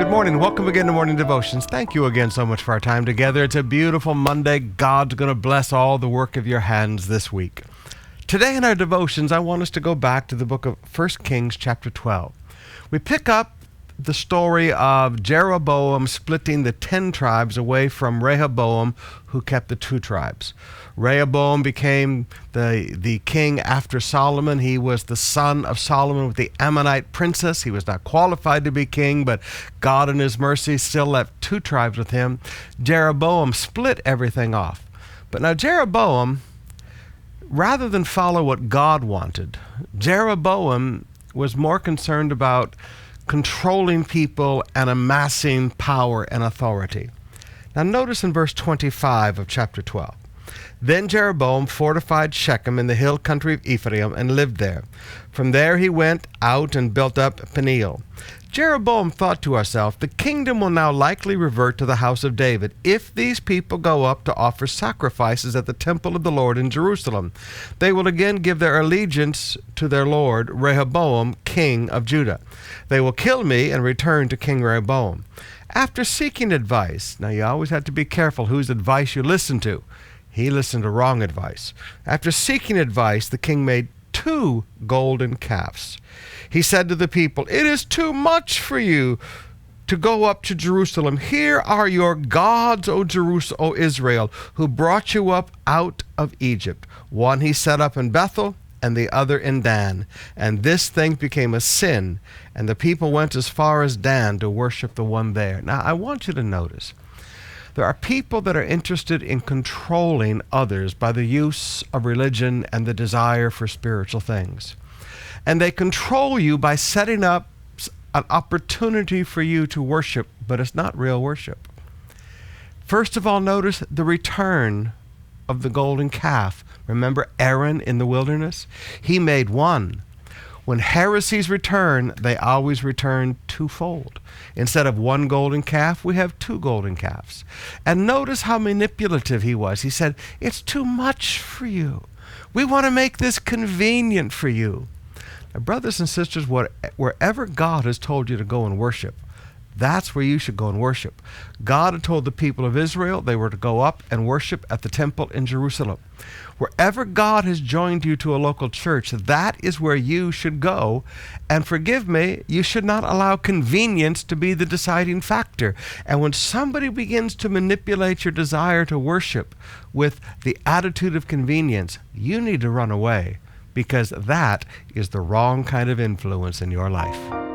Good morning. Welcome again to Morning Devotions. Thank you again so much for our time together. It's a beautiful Monday. God's going to bless all the work of your hands this week. Today in our devotions, I want us to go back to the book of 1 Kings chapter 12. We pick up the story of Jeroboam splitting the 10 tribes away from Rehoboam, who kept the 2 tribes. Rehoboam became the king after Solomon. He was the son of Solomon with the Ammonite princess. He was not qualified to be king, but God in his mercy still left 2 tribes with him. Jeroboam split everything off. But now Jeroboam, rather than follow what God wanted, Jeroboam was more concerned about controlling people and amassing power and authority. Now notice in verse 25 of chapter 12. Then Jeroboam fortified Shechem in the hill country of Ephraim and lived there. From there he went out and built up Peniel. Jeroboam thought to himself, the kingdom will now likely revert to the house of David if these people go up to offer sacrifices at the temple of the Lord in Jerusalem. They will again give their allegiance to their lord Rehoboam, king of Judah. They will kill me and return to King Rehoboam. After seeking advice, now you always have to be careful whose advice you listen to. He listened to wrong advice. After seeking advice, the king made 2 golden calves. He said to the people, it is too much for you to go up to Jerusalem. Here are your gods, O Israel, who brought you up out of Egypt. One he set up in Bethel, and the other in Dan. And this thing became a sin, and the people went as far as Dan to worship the one there. Now, I want you to notice, there are people that are interested in controlling others by the use of religion and the desire for spiritual things. And they control you by setting up an opportunity for you to worship, but it's not real worship. First of all, notice the return of the golden calf. Remember Aaron in the wilderness? He made 1. When heresies return, they always return twofold. Instead of 1 golden calf, we have 2 golden calves. And notice how manipulative he was. He said, it's too much for you. We want to make this convenient for you. Now, brothers and sisters, wherever God has told you to go and worship, that's where you should go and worship. God had told the people of Israel they were to go up and worship at the temple in Jerusalem. Wherever God has joined you to a local church, that is where you should go. And forgive me, you should not allow convenience to be the deciding factor. And when somebody begins to manipulate your desire to worship with the attitude of convenience, you need to run away, because that is the wrong kind of influence in your life.